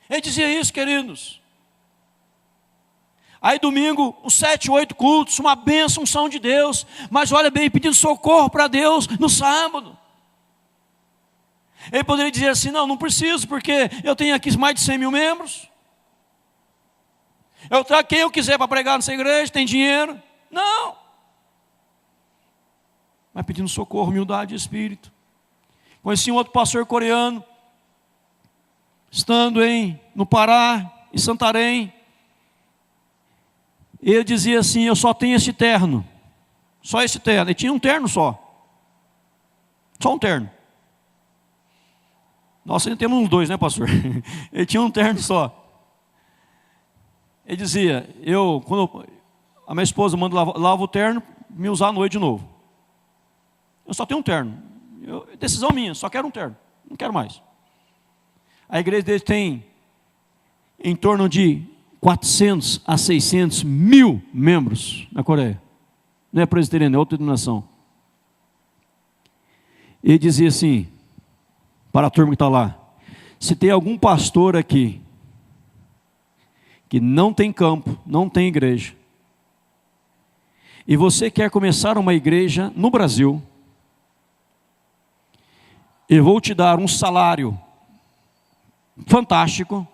Ele dizia isso, queridos. Aí domingo, os 7, 8 cultos, uma bênção, unção de Deus, mas olha bem, pedindo socorro para Deus no sábado. Ele poderia dizer assim, não preciso, porque eu tenho aqui mais de 100 mil membros. Eu trago quem eu quiser para pregar nessa igreja, tem dinheiro. Não. Mas pedindo socorro, humildade de espírito. Conheci um outro pastor coreano, estando no Pará, em Santarém. Ele dizia assim: eu só tenho esse terno. Só esse terno. Ele tinha um terno só. Só um terno. Nós ainda temos uns dois, né, pastor? Ele tinha um terno só. Ele dizia: quando a minha esposa manda lava o terno, me usar à noite de novo. Eu só tenho um terno. Decisão minha, só quero um terno. Não quero mais. A igreja dele tem em torno de 400 a 600 mil membros na Coreia. Não é presbiteriano, é outra denominação. Ele dizia assim, para a turma que está lá: se tem algum pastor aqui que não tem campo, não tem igreja, e você quer começar uma igreja no Brasil, eu vou te dar um salário fantástico,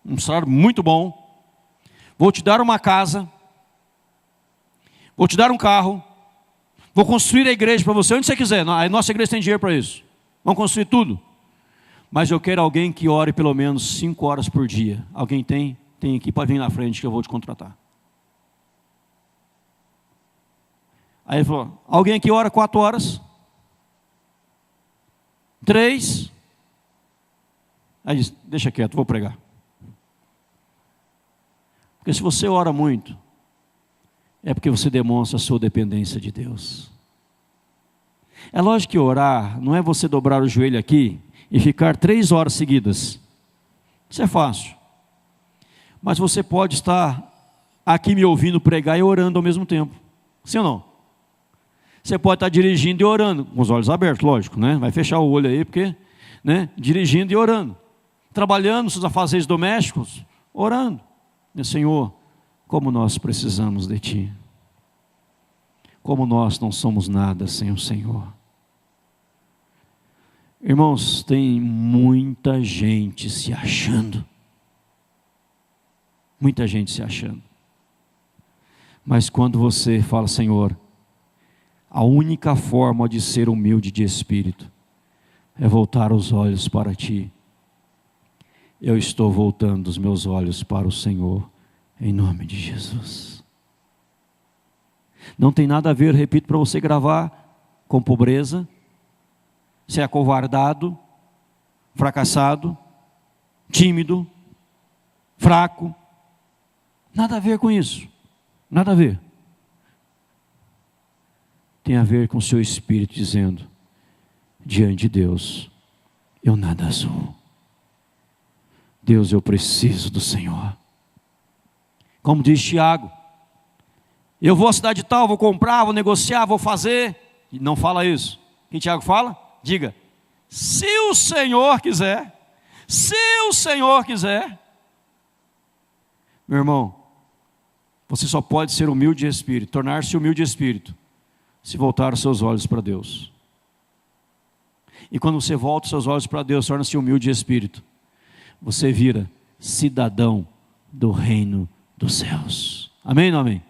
um salário muito bom, vou te dar uma casa, vou te dar um carro, vou construir a igreja para você, onde você quiser. A nossa igreja tem dinheiro para isso, vamos construir tudo, mas eu quero alguém que ore pelo menos 5 horas por dia. Alguém tem? Tem aqui, para vir na frente que eu vou te contratar. Aí ele falou: alguém aqui ora 4 horas? 3? Aí disse: deixa quieto, vou pregar. Porque se você ora muito, é porque você demonstra a sua dependência de Deus. É lógico que orar não é você dobrar o joelho aqui e ficar 3 horas seguidas. Isso é fácil. Mas você pode estar aqui me ouvindo pregar e orando ao mesmo tempo. Sim ou não? Você pode estar dirigindo e orando, com os olhos abertos, lógico, né? Vai fechar o olho aí, porque, né? Dirigindo e orando. Trabalhando seus afazeres domésticos, orando. Senhor, como nós precisamos de Ti. Como nós não somos nada sem o Senhor. Irmãos, tem muita gente se achando. Muita gente se achando. Mas quando você fala: Senhor, a única forma de ser humilde de espírito é voltar os olhos para Ti. Eu estou voltando os meus olhos para o Senhor, em nome de Jesus. Não tem nada a ver, repito para você, gravar com pobreza, ser acovardado, fracassado, tímido, fraco. Nada a ver com isso. Nada a ver. Tem a ver com o seu espírito dizendo: diante de Deus, eu nada sou. Deus, eu preciso do Senhor. Como diz Tiago: eu vou à cidade tal, vou comprar, vou negociar, vou fazer. E não fala isso. O que Tiago fala? Diga: se o Senhor quiser. Se o Senhor quiser. Meu irmão, você só pode ser humilde de espírito, tornar-se humilde de espírito, se voltar os seus olhos para Deus. E quando você volta os seus olhos para Deus, torna-se humilde de espírito, você vira cidadão do reino dos céus. Amém ou não amém?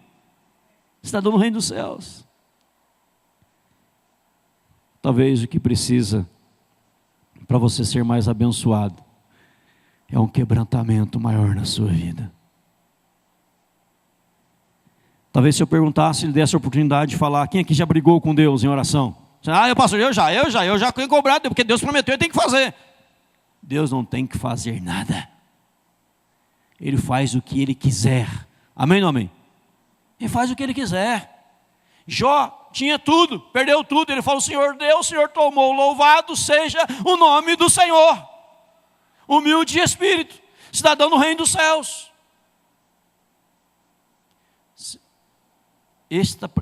Cidadão do reino dos céus. Talvez o que precisa para você ser mais abençoado é um quebrantamento maior na sua vida. Talvez se eu perguntasse, ele desse a oportunidade de falar: quem aqui já brigou com Deus em oração? Eu pastor, eu já tenho cobrado, porque Deus prometeu, eu tenho que fazer. Deus não tem que fazer nada. Ele faz o que Ele quiser. Amém ou não amém? Ele faz o que Ele quiser. Jó tinha tudo, perdeu tudo. Ele falou: o Senhor deu, o Senhor tomou. Louvado seja o nome do Senhor. Humilde de espírito, cidadão do reino dos céus.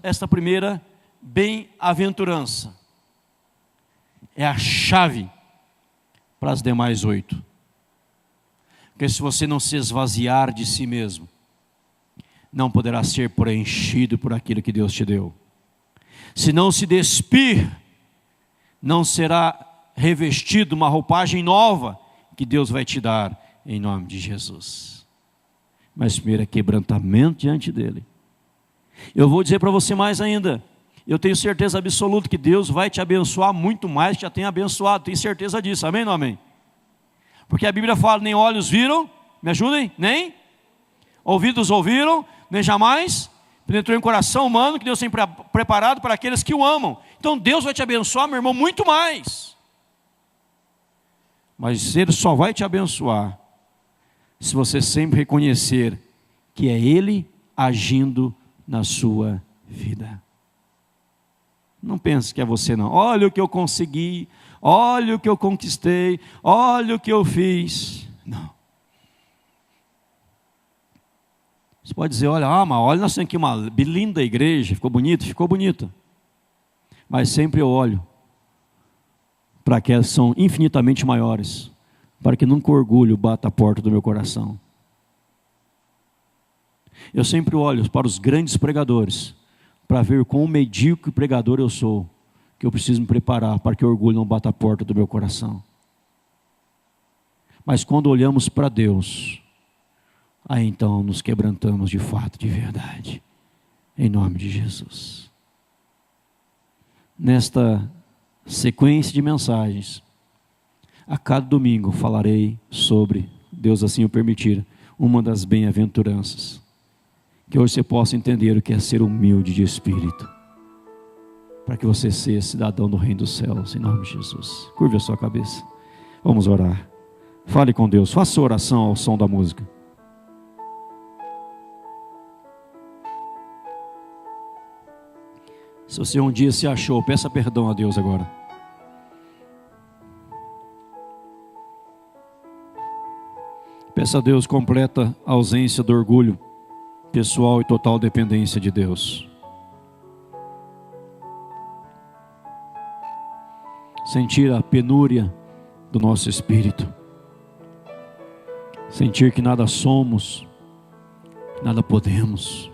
Esta primeira bem-aventurança é a chave para as demais 8. Porque se você não se esvaziar de si mesmo, não poderá ser preenchido por aquilo que Deus te deu. Se não se despir, não será revestido uma roupagem nova que Deus vai te dar em nome de Jesus. mas primeiro é quebrantamento diante dele. Eu vou dizer para você mais ainda, eu tenho certeza absoluta que Deus vai te abençoar muito mais que já tem abençoado, tenho certeza disso, amém ou não amém? Porque a Bíblia fala, nem olhos viram, me ajudem, nem ouvidos ouviram, nem jamais penetrou em coração humano, que Deus tem preparado para aqueles que o amam. Então Deus vai te abençoar, meu irmão, muito mais. Mas Ele só vai te abençoar se você sempre reconhecer que é Ele agindo na sua vida. Não pense que é você não. Olha o que eu consegui, olha o que eu conquistei, olha o que eu fiz. Não. Você pode dizer, olha, mas olha, nós temos aqui uma linda igreja, ficou bonita? Ficou bonita. Mas sempre eu olho para aquelas que são infinitamente maiores, para que nunca o orgulho bata a porta do meu coração. Eu sempre olho para os grandes pregadores, para ver quão medíocre pregador eu sou, que eu preciso me preparar para que o orgulho não bata a porta do meu coração. Mas quando olhamos para Deus, aí então nos quebrantamos de fato, de verdade, em nome de Jesus. Nesta sequência de mensagens, a cada domingo falarei sobre, Deus assim o permitir, uma das bem-aventuranças. Que hoje você possa entender o que é ser humilde de espírito, para que você seja cidadão do reino dos céus, em nome de Jesus. Curve a sua cabeça, vamos orar. Fale com Deus, faça oração ao som da música. Se você um dia se achou, peça perdão a Deus agora. Peça a Deus completa ausência do orgulho pessoal e total dependência de Deus. Sentir a penúria do nosso espírito. Sentir que nada somos, nada podemos.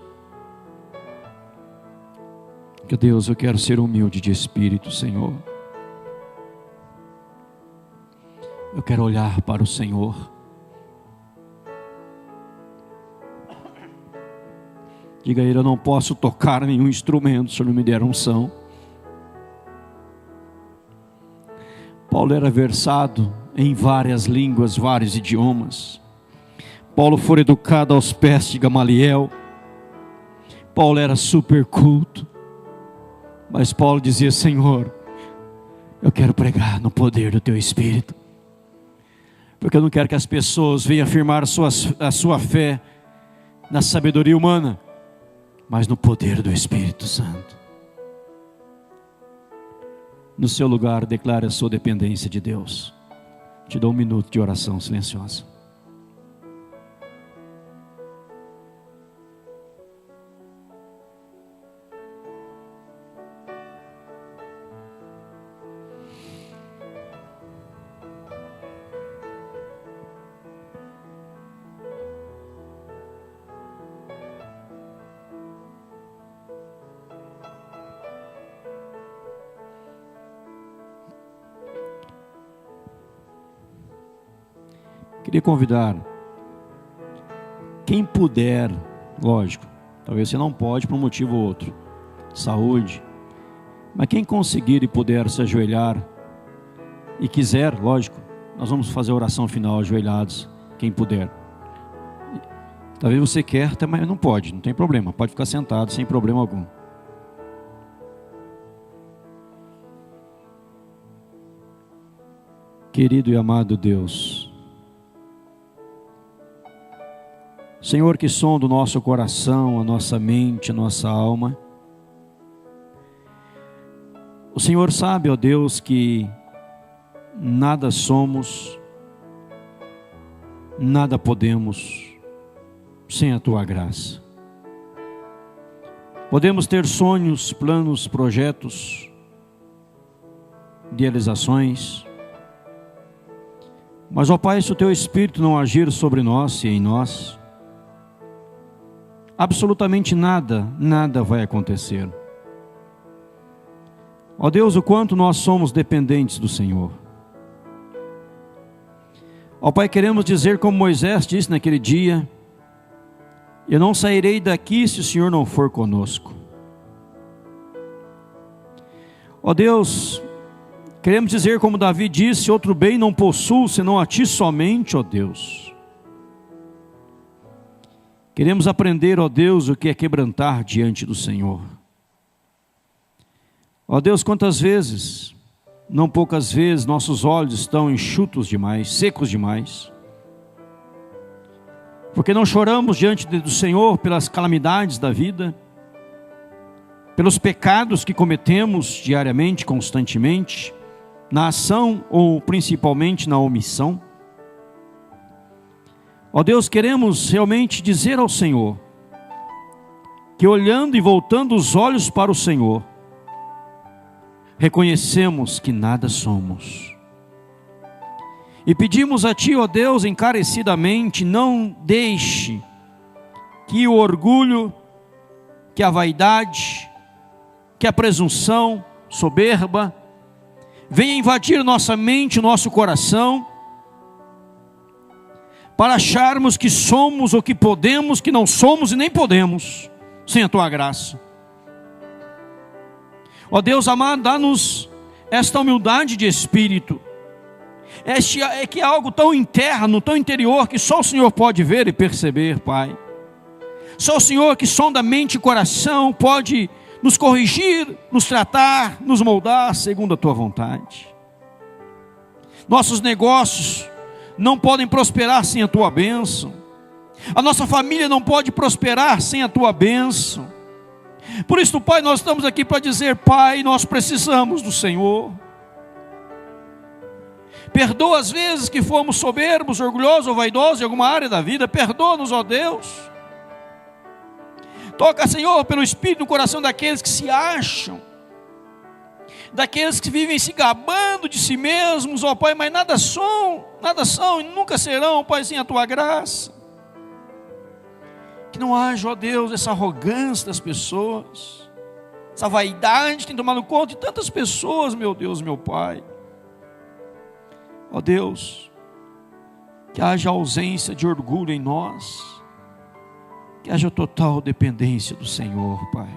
Que Deus, eu quero ser humilde de espírito, Senhor. Eu quero olhar para o Senhor. Diga a Ele, eu não posso tocar nenhum instrumento se eu não me der unção. Paulo era versado em várias línguas, vários idiomas. Paulo foi educado aos pés de Gamaliel. Paulo era super culto. Mas Paulo dizia, Senhor, eu quero pregar no poder do Teu Espírito. Porque eu não quero que as pessoas venham afirmar a sua fé na sabedoria humana, mas no poder do Espírito Santo. No seu lugar, declare a sua dependência de Deus. Te dou um minuto de oração silenciosa. Queria convidar quem puder, lógico, talvez você não pode por um motivo ou outro, saúde, mas quem conseguir e puder se ajoelhar e quiser, lógico, nós vamos fazer a oração final ajoelhados, quem puder. Talvez você quer, mas não pode, não tem problema, pode ficar sentado sem problema algum. Querido e amado Deus, Senhor, que sonda o nosso coração, a nossa mente, a nossa alma. O Senhor sabe, ó Deus, que nada somos, nada podemos sem a Tua graça. Podemos ter sonhos, planos, projetos, idealizações, mas, ó Pai, se o Teu Espírito não agir sobre nós e em nós, absolutamente nada vai acontecer. Ó Deus, o quanto nós somos dependentes do Senhor. Ó Pai, queremos dizer como Moisés disse naquele dia, Eu não sairei daqui se o Senhor não for conosco. Ó Deus, queremos dizer como Davi disse: outro bem não possuo senão a Ti somente, ó Deus. Queremos aprender, ó Deus, o que é quebrantar diante do Senhor. Ó Deus, quantas vezes, não poucas vezes, nossos olhos estão enxutos demais, secos demais, porque não choramos diante do Senhor pelas calamidades da vida, pelos pecados que cometemos diariamente, constantemente, na ação ou principalmente na omissão. Ó Deus, queremos realmente dizer ao Senhor que, olhando e voltando os olhos para o Senhor, reconhecemos que nada somos. E pedimos a Ti, ó Deus, encarecidamente, não deixe que o orgulho, que a vaidade, que a presunção, soberba, venha invadir nossa mente, nosso coração, para acharmos que somos ou que podemos, que não somos e nem podemos, sem a Tua graça. Ó Deus amado, dá-nos esta humildade de espírito, é que é algo tão interno, tão interior, que só o Senhor pode ver e perceber, Pai. Só o Senhor, que sonda a mente e coração, pode nos corrigir, nos tratar, nos moldar segundo a Tua vontade. Nossos negócios não podem prosperar sem a Tua bênção. A nossa família não pode prosperar sem a Tua bênção. Por isso, Pai, nós estamos aqui para dizer: Pai, nós precisamos do Senhor. Perdoa as vezes que fomos soberbos, orgulhosos ou vaidosos em alguma área da vida. Perdoa-nos, ó Deus. Toca, Senhor, pelo Espírito no coração daqueles que se acham, daqueles que vivem se gabando de si mesmos, ó Pai, mas nada são e nunca serão, Pai, sem a Tua graça. Que não haja, ó Deus, essa arrogância das pessoas, essa vaidade que tem tomado conta de tantas pessoas, meu Deus, meu Pai. Ó Deus, que haja ausência de orgulho em nós, que haja total dependência do Senhor, Pai.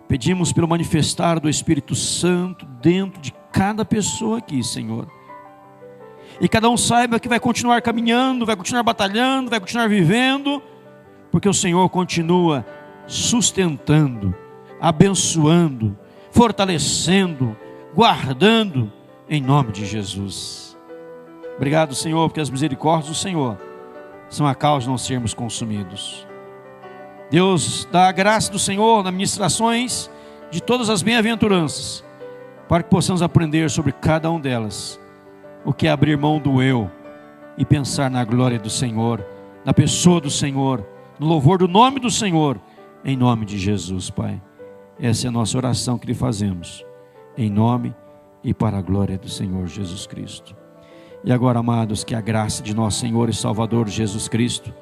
Pedimos pelo manifestar do Espírito Santo dentro de cada pessoa aqui, Senhor. E cada um saiba que vai continuar caminhando, vai continuar batalhando, vai continuar vivendo, porque o Senhor continua sustentando, abençoando, fortalecendo, guardando, em nome de Jesus. Obrigado, Senhor, porque as misericórdias do Senhor são a causa de não sermos consumidos. Deus, dá a graça do Senhor nas ministrações de todas as bem-aventuranças, para que possamos aprender sobre cada uma delas o que é abrir mão do eu e pensar na glória do Senhor, na pessoa do Senhor, no louvor do nome do Senhor, em nome de Jesus, Pai. Essa é a nossa oração que lhe fazemos, em nome e para a glória do Senhor Jesus Cristo. E agora, amados, que a graça de nosso Senhor e Salvador Jesus Cristo,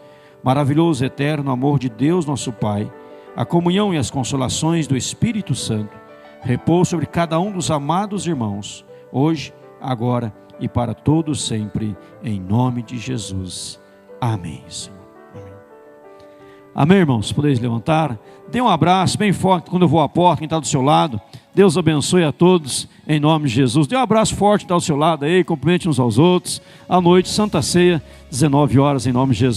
maravilhoso e eterno amor de Deus nosso Pai, a comunhão e as consolações do Espírito Santo, repouse sobre cada um dos amados irmãos, hoje, agora e para todos sempre, em nome de Jesus. Amém, Senhor. Amém. Amém, irmãos? Podeis levantar? Dê um abraço bem forte quando eu vou à porta, quem está do seu lado. Deus abençoe a todos, em nome de Jesus. Dê um abraço forte, quem está ao seu lado aí, cumprimente uns aos outros. À noite, Santa Ceia, 19 horas, em nome de Jesus.